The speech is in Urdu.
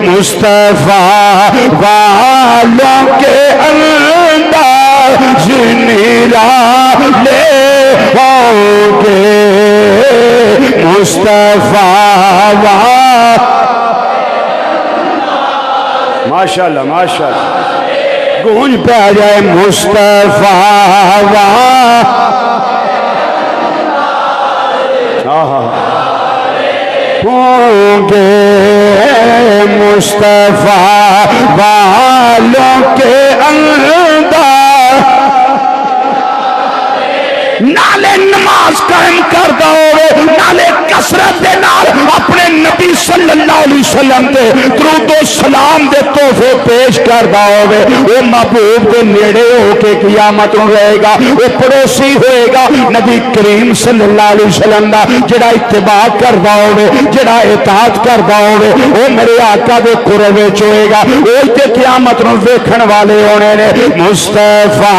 مصطفیٰ والوں کے انداز نرالے ہوں گے مصطفیٰ ماشاءاللہ ماشاءاللہ گونج پہ آ جائے مصطفیٰ ہوں گے مصطفیٰ والوں کے اندر نالے نماز قائم کر دو نالے کسرت دے نال اپنے نبی صلی اللہ علیہ وسلم دے درود و سلام دے تحفے پیش کر دو وہ محبوب دے نیڑے ہو کے قیامت میں رہے گا وہ پڑوسی ہوئے گا نبی کریم صلی اللہ علیہ وسلم دا جڑا اتباع کر دو جڑا اطاعت کر دو وہ میرے آقا دے قرب وچ ہوئے گا وہ تے قیامت میں ویکھن والے ہونے نے مصطفیٰ